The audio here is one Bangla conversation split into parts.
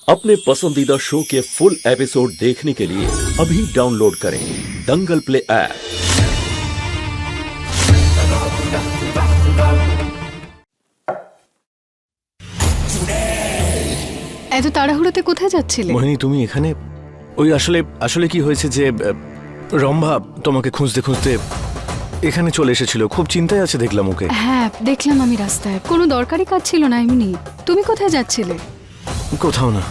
अपने पसंदीदा शो के फुल एपिसोड देखने के लिए अभी डाउनलोड करें दंगल प्ले ऐप। এত তাড়াহুড়োতে কোথায় যাচ্ছিলে? মোহিনী, তুমি এখানে? ওই আসলে আসলে কি হয়েছে যে রম্ভা তোমাকে খুঁজতে খুঁজতে এখানে চলে এসেছিল। খুব চিন্তায় আছে দেখলাম ওকে। হ্যাঁ, দেখলাম আমি রাস্তায়। কোনো দরকারি কাজ ছিল না, এমনি। তুমি কোথায় যাচ্ছিলে? কোথাও না।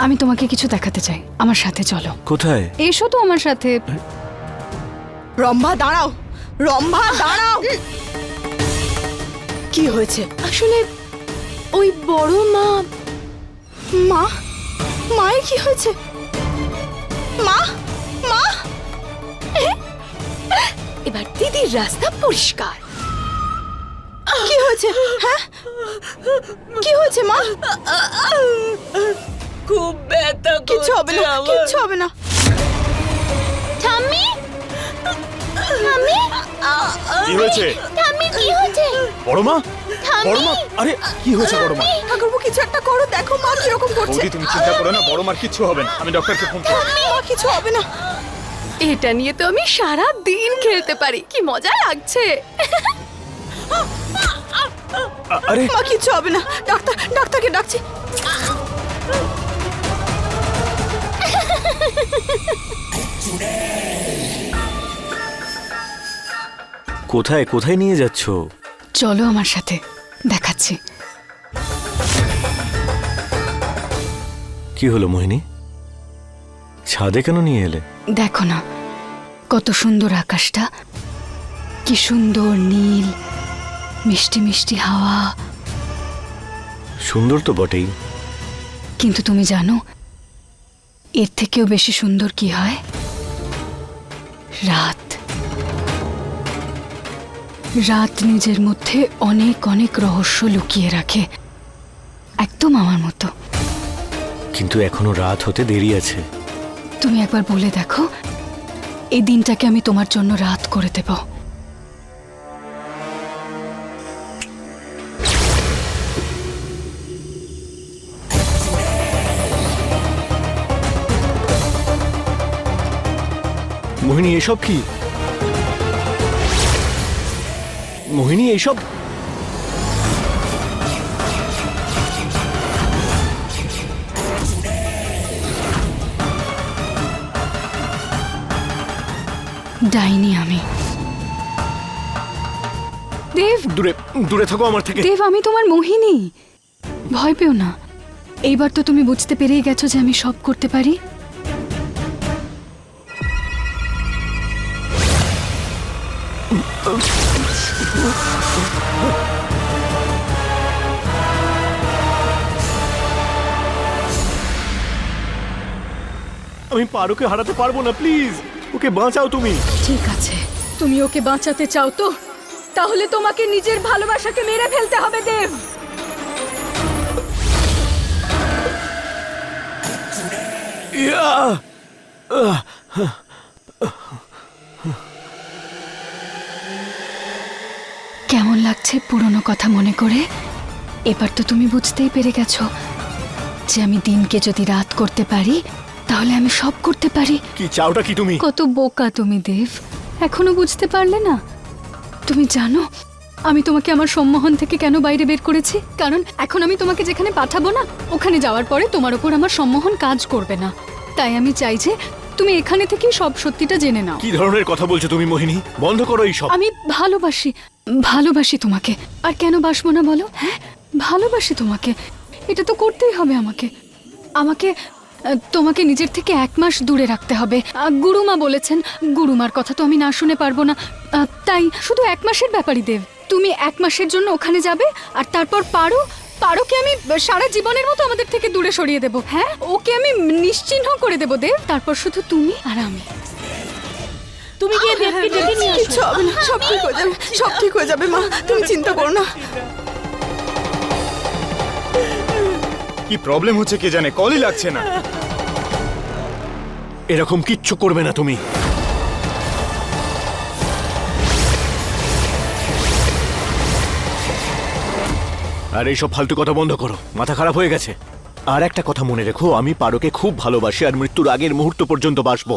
আমি তোমাকে কিছু দেখাতে চাই, আমার সাথে চলো। কোথায়? এসো তো আমার সাথে। রম্ভা দাঁড়াও, রম্ভা দাঁড়াও। কি হয়েছে? আসলে ওই বড় মা মা, মায়ের কি হয়েছে? মা, মা। এবার দিদির রাস্তা পরিষ্কার। কি হয়েছে? হ্যাঁ, কি হয়েছে মা? খুব ব্যথা করছে। কিচ্ছু হবে না, কিচ্ছু হবে না। ঠাম্মি, ঠাম্মি, কি হয়েছে? ঠাম্মি কি হয়েছে? বড় মা, বড় মা, আরে কি হয়েছে বড় মা? ঠাকুরপো কিছু একটা করো, দেখো মা কিরকম করছে। বৌদি তুমি চিন্তা করো না, বড় মার কিচ্ছু হবে না। আমি ডক্টরকে ফোন করব। মা কিছু হবে না। এটা নিয়ে তো আমি সারা দিন খেলতে পারি। কি মজা লাগছে। আরে মা কিছু হবে না, ডাক্তারকে ডাকছি। কোথায় কোথায় নিয়ে যাচ্ছ? চলো আমার সাথে, দেখাচ্ছি। কি হলো মোহিনী? ছাদে কেন নিয়ে এলে? দেখো না, কত সুন্দর আকাশটা, কি সুন্দর নীল, মিষ্টি মিষ্টি হাওয়া। সুন্দর তো বটেই, কিন্তু তুমি জানো এর থেকেও বেশি সুন্দর কি হয়? রাত। রাত নিজের মধ্যে অনেক অনেক রহস্য লুকিয়ে রাখে, একদম আমার মতো। কিন্তু এখনো রাত হতে দেরি আছে। তুমি একবার বলে দেখো, এই দিনটাকে আমি তোমার জন্য রাত করে দেব। মোহিনী, এসব কি? মোহিনী, এইসব ডাইনি আমি। দেব, দূরে দূরে থাকো আমার থেকে। দেব, আমি তোমার মোহিনী। ভয় পেও না। এইবার তো তুমি বুঝতে পেরেই গেছো যে আমি সব করতে পারি। আমি পারুকে হারাতে পারবো না, প্লিজ ওকে বাঁচাও তুমি। ঠিক আছে, তুমি ওকে বাঁচাতে চাও তো তাহলে তোমাকে নিজের ভালোবাসাকে মেরে ফেলতে হবে দেব। ইয়া! কেমন লাগছে পুরনো কথা মনে করে? এবার তো তুমি বুঝতেই পেরে গেছো যে আমি দিনকে যদি রাত করতে পারি তাহলে আমি সব করতে পারি। কি চাওটা কি তুমি? কত বোকা তুমি দেব, এখনো বুঝতে পারলে না? তুমি জানো আমি তোমাকে আমার সম্মোহন থেকে কেন বাইরে বের করেছি? কারণ এখন আমি তোমাকে যেখানে পাঠাবো না, ওখানে যাওয়ার পরে তোমার ওপর আমার সম্মোহন কাজ করবে না। তাই আমি চাই যে তুমি এখানে থেকেই সব সত্যিটা জেনে নাও। কি ধরনের কথা বলছো তুমি মোহিনী? বন্ধ করো এই সব। আমি ভালোবাসি, ভালোবাসি তোমাকে। আর কেন বাসবো না বলো? হ্যাঁ, ভালোবাসি তোমাকে। এটা তো করতেই হবে আমাকে। আমাকে তোমাকে নিজের থেকে 1 মাস দূরে রাখতে হবে। গুরুমা বলেছেন, গুরুমার কথা তো আমি না শুনে পারবো না। তাই শুধু 1 মাসের ব্যাপারই দেব। তুমি 1 মাসের জন্য ওখানে যাবে, আর তারপর পারোকে আমি সারা জীবনের মতো আমাদের থেকে দূরে সরিয়ে দেব। হ্যাঁ, ওকে আমি নিশ্চিহ্ন করে দেব দেব। তারপর শুধু তুমি আর আমি। তুমি গিয়ে দেবকে ডেকে নিয়ে কিচ্ছু আসো। হবে না, সব ঠিক হয়ে যাবে, সব ঠিক হয়ে যাবে মা, তুমি চিন্তা করো না। কি প্রবলেম হচ্ছে কে জানে, কলই লাগছে না। এরকম কিচ্ছু করবে না তুমি। আর এইসব ফালতু কথা বন্ধ করো, মাথা খারাপ হয়ে গেছে। আর একটা কথা মনে রেখো, আমি পারোকে খুব ভালোবাসি আর মৃত্যুর আগের মুহূর্ত পর্যন্ত বাসবো।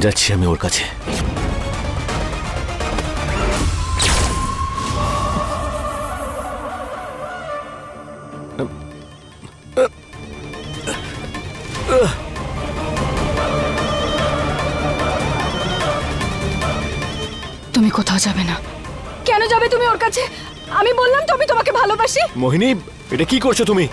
যাচ্ছি আমি ওর কাছে। তুমি কোথাও যাবে না। কেন যাবে তুমি ওর কাছে? আমি বললাম তো আমি তোমাকে ভালোবাসি। মোহিনী, এটা কি করছো তুমি?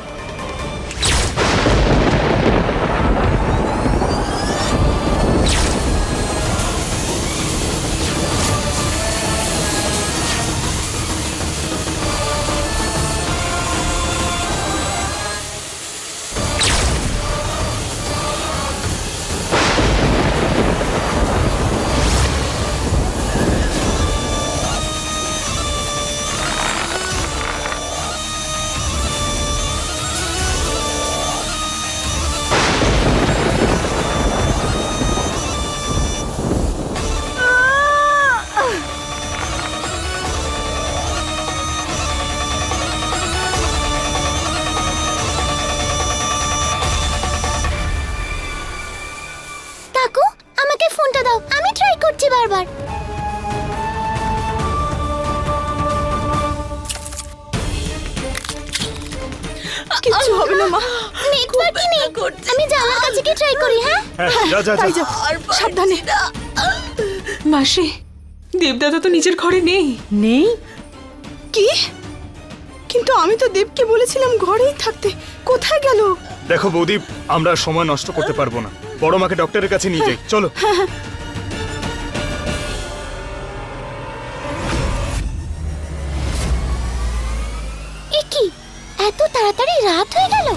কাকু, আমাকে ফোনটা দাও, আমি ট্রাই করছি বারবার। কিচ্ছু হবে না মা। নেটওয়ার্কই নেই। আমি জানার কাছে কি ট্রাই করি? হ্যাঁ হ্যাঁ, যা যা তাই যা। যাও, সাবধানে। মাসি, দেবদাদা তো নিজের ঘরে নেই। নেই? কি? কিন্তু আমি তো দেবকে বলেছিলাম ঘরেই থাকতে। কোথায় গেল? দেখো বৌদি, আমরা আর সময় নষ্ট করতে পারবো না। বড় মাকে ডক্টরের কাছে নিয়ে যাই, চলো। এ কি, এত তাড়াতাড়ি রাত হয়ে গেল?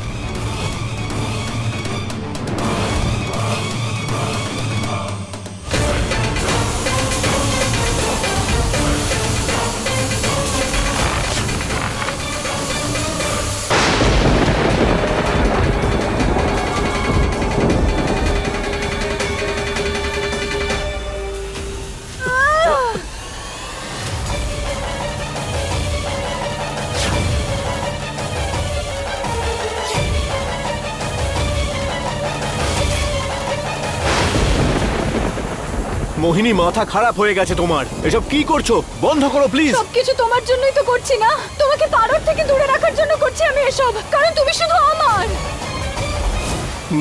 মোহিনী, মাথা খারাপ হয়ে গেছে তোমার। এসব কি করছো? বন্ধ করো প্লিজ। সবকিছু তোমার জন্যই তো করছি না। তোমাকে পারোর থেকে দূরে রাখার জন্য করছি আমি এসব, কারণ তুমি শুধু আমার।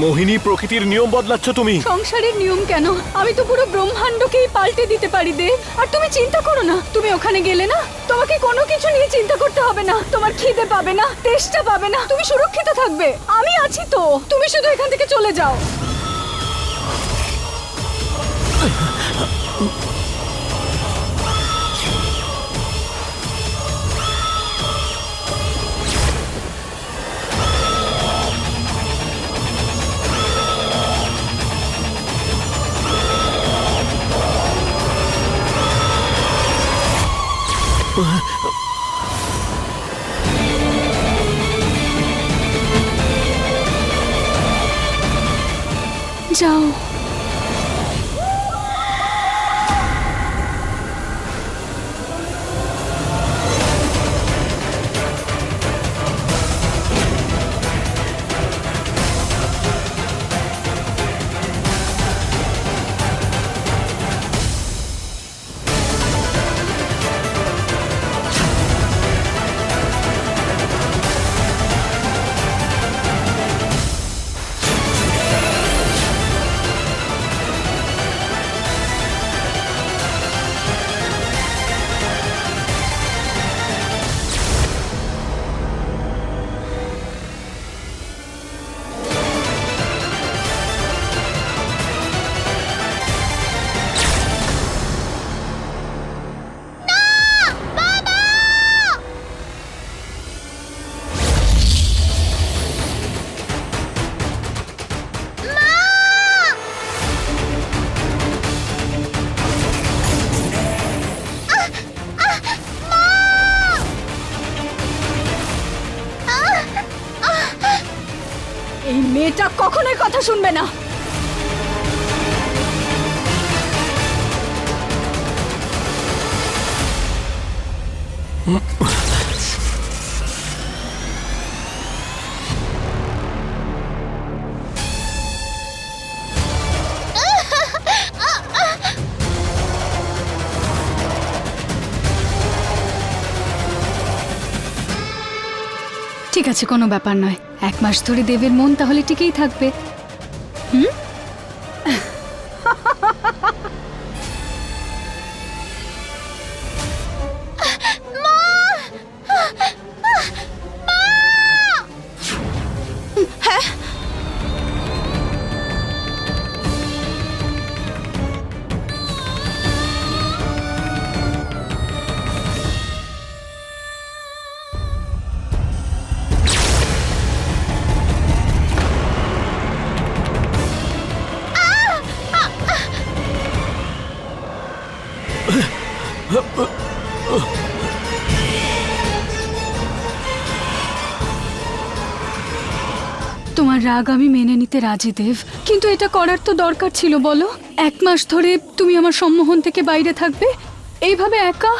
মোহিনী, প্রকৃতির নিয়ম বদলাচ্ছ তুমি। সংসারের নিয়ম কেন, আমি তো পুরো ব্রহ্মাণ্ডকেই পাল্টে দিতে পারি দেব। আর তুমি চিন্তা করো না, তুমি ওখানে গেলে না, তোমাকে কোনো কিছু নিয়ে চিন্তা করতে হবে না। তোমার খিদে পাবে না, তেষ্টা পাবে না, তুমি সুরক্ষিত থাকবে। আমি আছি তো, তুমি শুধু এখান থেকে চলে যাও। যাও। এই মেয়েটা কখনোই কথা শুনবে না। ঠিক আছে, কোনো ব্যাপার নয়। 1 মাস ধরে দেবের মন তাহলে টিকেই থাকবে। তোমার রাগ আমি মেনে নিতে রাজি দেব, কিন্তু এটা করার তো দরকার ছিল বলো। 1 মাস ধরে তুমি আমার সম্মোহন থেকে বাইরে থাকবে এইভাবে একা।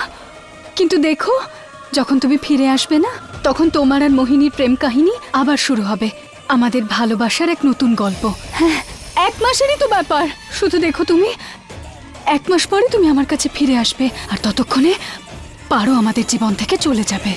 কিন্তু দেখো, যখন তুমি ফিরে আসবে না, তখন তোমার আর মোহিনীর প্রেম কাহিনী আবার শুরু হবে, আমাদের ভালোবাসার এক নতুন গল্প। হ্যাঁ, 1 মাসেরই তো ব্যাপার। শুধু দেখো, তুমি 1 মাস পরে তুমি আমার কাছে ফিরে আসবে, আর ততক্ষণে পারো আমাদের জীবন থেকে চলে যাবে।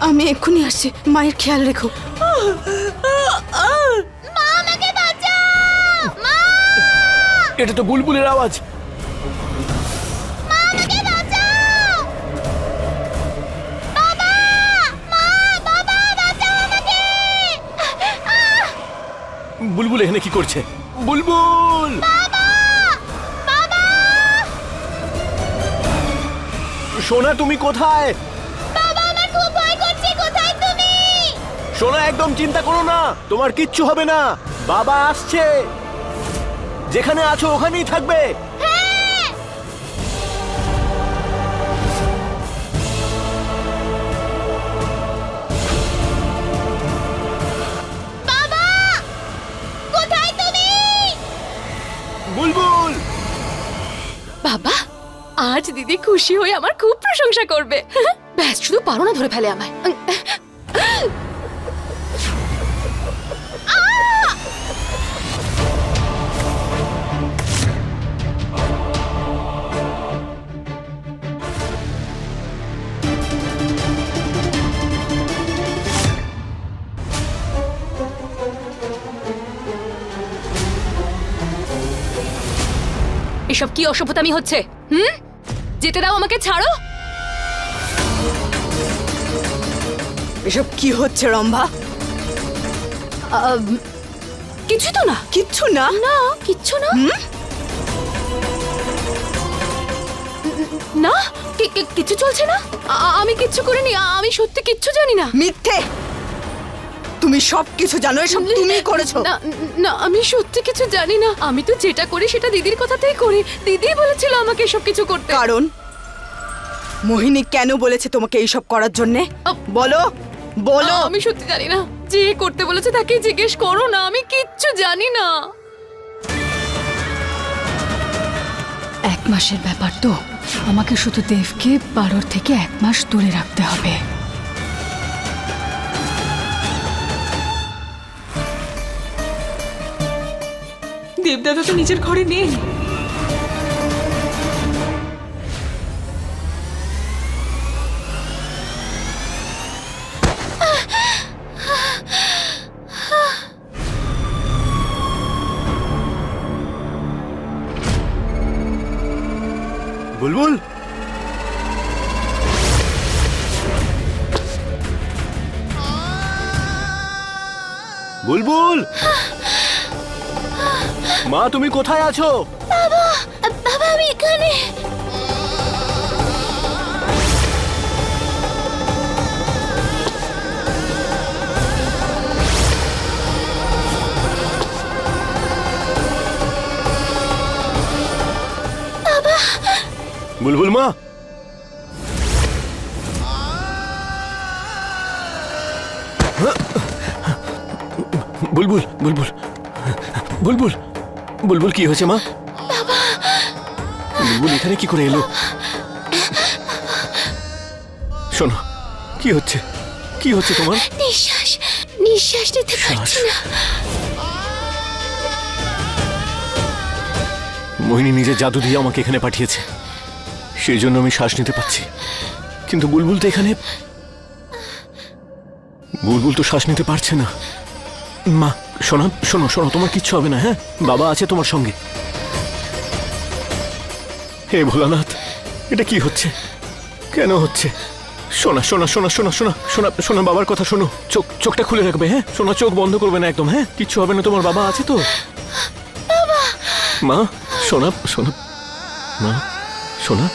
আমি এক্ষুনি আসছি, মায়ের খেয়াল রেখো। এটা তো বুলবুলের আওয়াজ। বুলবুল এখানে কি করছে? বুলবুল! সোনা, তুমি কোথায়? সোনা, একদম চিন্তা করো না, তোমার কিচ্ছু হবে না। বাবা আসছে, যেখানে আছো ওখানেই থাকবে। বুলবুল! বাবা, আজ দিদি খুশি হয়ে আমার খুব প্রশংসা করবে। ব্যাস, শুধু পারো না ধরে ফেলে আমায়। এসব কি অসভ্যতামি হচ্ছে? যেতে দাও আমাকে, ছাড়ো। এসব কি হচ্ছে রম্ভা? কিছু তো না। কিচ্ছু না? না, কিচ্ছু না। না, কিছু চলছে না। আমি কিচ্ছু করিনি, আমি সত্যি কিচ্ছু জানি না। মিথ্যে! তুমি সব কিছু জানো, এসব তুমি করেছো। না না, আমি সত্যি কিছু জানি না। আমি তো যেটা করি সেটা দিদির কথাতেই করি। দিদি বলেছিল আমাকে এসব কিছু করতে। কারণ মোহিনী কেন বলেছে তোমাকে এইসব করার জন্যে? বলো বলো। আমি সত্যি জানি না। যে করতে বলেছে তাকে জিজ্ঞেস করো না, আমি কিচ্ছু জানি না। 1 মাসের ব্যাপার তো, আমাকে শুধু দেবকে পারোর থেকে 1 মাস দূরে রাখতে হবে। দেবদাদা তো নিজের ঘরে নেই। বুলবুল! বুলবুল, মা তুমি কোথায় আছো? বাবা আমি এখানে। বুলবুল মা, বুলবুল বুলবুল বুলবুল বুলবুল কি হয়েছে মা? বুলবুল এখানে কি করে এলো? শোনো, কি হচ্ছে? কি হচ্ছে তোমার? নিঃশ্বাস নিঃশ্বাস নিতে পারছি না। মোহিনী নিজের জাদু দিয়ে আমাকে এখানে পাঠিয়েছে, সেই জন্য আমি শ্বাস নিতে পারছি। কিন্তু বুলবুল তো এখানে, বুলবুল তো শ্বাস নিতে পারছে না। মা শোনো শোনো শোনো, তোমার কিচ্ছু হবে না, হ্যাঁ? বাবা আছে তোমার সঙ্গে। হে ভোলানাথ, এটা কি হচ্ছে? কেন হচ্ছে? শোনা শোনা শোনা শোনা শোনা শোনা শোনা, বাবার কথা শোনো। চোখটা খুলে রাখবে, হ্যাঁ? শোনা, চোখ বন্ধ করবে না একদম, হ্যাঁ? কিচ্ছু হবে না, তোমার বাবা আছে তো? মা শোনা শোনা, মা শোনা,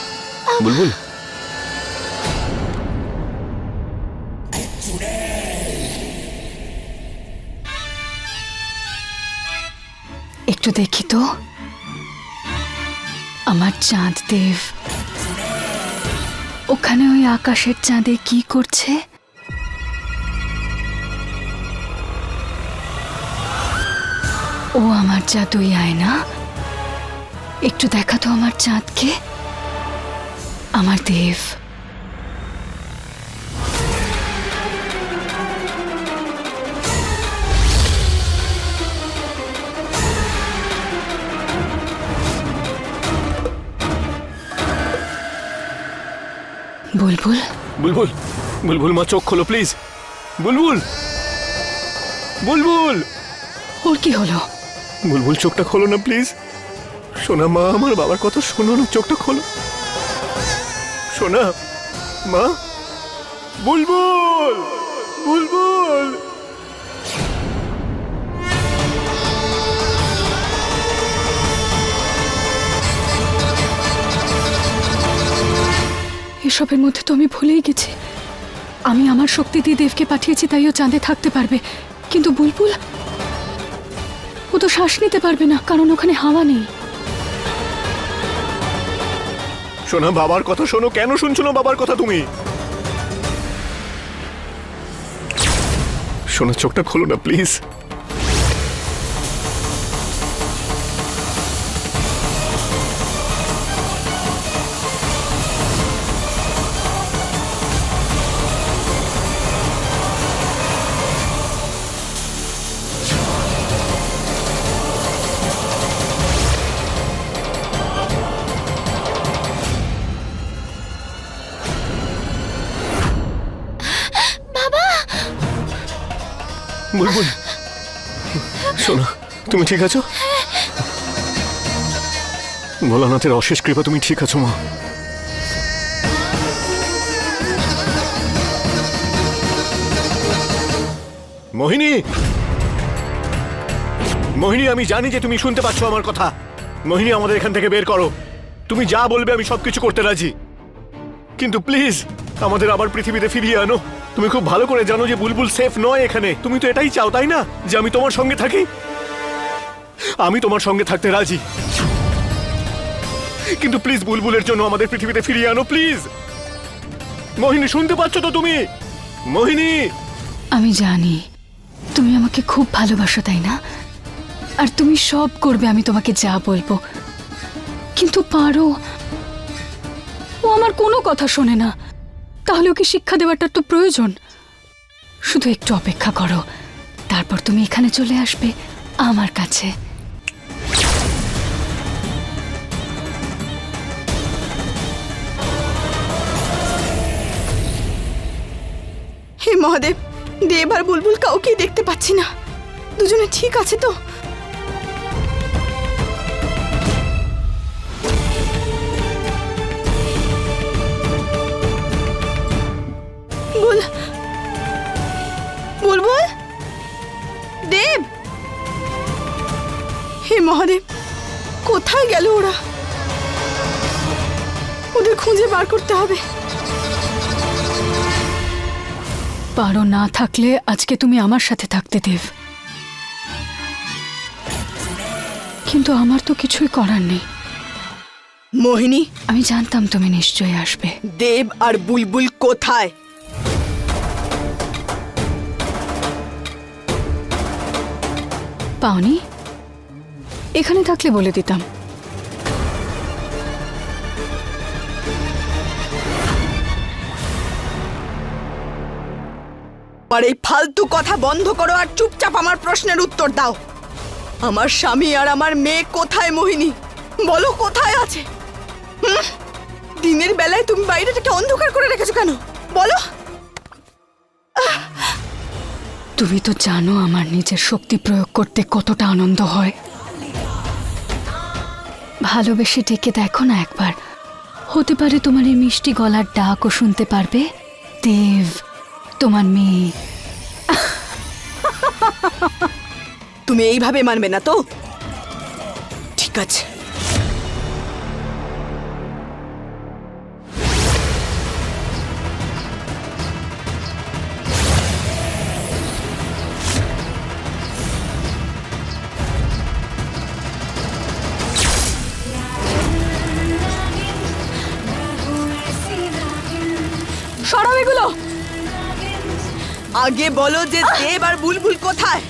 বুলবুল। একটু দেখি তো আমার চাঁদ দেব ওখানে ওই আকাশের চাঁদে কি করছে। ও আমার জাদুই আয়না, একটু দেখা তো আমার চাঁদকে, আমার দেব। বুলবুল বুলবুল বুলবুল মা, চোখ খোলো প্লিজ। বুলবুল বুলবুল ওর কি হলো? বুলবুল চোখটা খোলো না প্লিজ। শোনা মা, আমার বাবার কথা শোনো না, চোখটা খোলো। শোনা মা, বুলবুল বুলবুল। এসবের মধ্যে তো আমি ভুলেই গেছি, আমি আমার শক্তি দিয়ে দেবকে পাঠিয়েছি, তাই ও চাঁদে থাকতে পারবে। কিন্তু বুলবুল, ও তো শ্বাস নিতে পারবে না, কারণ ওখানে হাওয়া নেই। শোনা, বাবার কথা শোনো। কেন শুনছো না বাবার কথা তুমি? শোনা, চোখটা খোলো না প্লিজ। বুলবুল শোনা, তুমি ঠিক আছো? ভোলানাথের অশেষ কৃপা, তুমি ঠিক আছো মা? মোহিনী, মোহিনী, আমি জানি যে তুমি শুনতে পাচ্ছ আমার কথা। মোহিনী, আমাদের এখান থেকে বের করো। তুমি যা বলবে আমি সবকিছু করতে রাজি, কিন্তু প্লিজ আমাদের আবার পৃথিবীতে ফিরিয়ে আনো। তুমি খুব ভালো করে জানো যে বুলবুল সেফ নয় এখানে। তুমি তো এটাই চাও, তাই না? যে আমি তোমার সঙ্গে থাকি। আমি তোমার সঙ্গে থাকতে রাজি, কিন্তু প্লিজ বুলবুলের জন্য আমাদের পৃথিবীতে ফিরিয়ে আনো প্লিজ। মোহিনী, শুনতে পাচ্ছ তো তুমি? মোহিনী, আমি জানি তুমি আমাকে খুব ভালোবাসো, তাই না? আর তুমি সব করবে আমি তোমাকে যা বলবো, কিন্তু পারো, ও আমার কোনো কথা শোনে না। তাহলে ওকে শিক্ষা দেওয়াটার তো প্রয়োজন। শুধু একটু অপেক্ষা করো, তারপর তুমি এখানে চলে আসবে আমার কাছে। হে মহাদেব, দেব আর বুলবুল কাউকেই দেখতে পাচ্ছি না। দুজনে ঠিক আছে তো? বুলবুল, দেব, হে মহাদেব, কোথায় গেল ওরা? ওদের খুঁজে বার করতে হবে। পারো না থাকলে আজকে তুমি আমার সাথে থাকতে দেব, কিন্তু আমার তো কিছুই করার নেই। মোহিনী, আমি জানতাম তুমি নিশ্চয়ই আসবে। দেব আর বুলবুল কোথায়? পাওনি? এখানে থাকলে বলে দিতাম। আর এই ফালতু কথা বন্ধ করো আর চুপচাপ আমার প্রশ্নের উত্তর দাও। আমার স্বামী আর আমার মেয়ে কোথায় মোহিনী? বলো কোথায় আছে? দিনের বেলায় তুমি বাইরেটাকে অন্ধকার করে রেখেছো কেন? বলো। তুমি তো জানো আমার নিজের শক্তি প্রয়োগ করতে কতটা আনন্দ হয়। ভালোবেসে ডেকে দেখো না একবার, হতে পারে তোমার এই মিষ্টি গলার ডাকও শুনতে পারবে দেব, তোমার মেয়ে। তুমি এইভাবে মানবে না তো? ঠিক আছে। সরাও এগুলো। আগে বলো যে দেব আর বুলবুল কোথায়?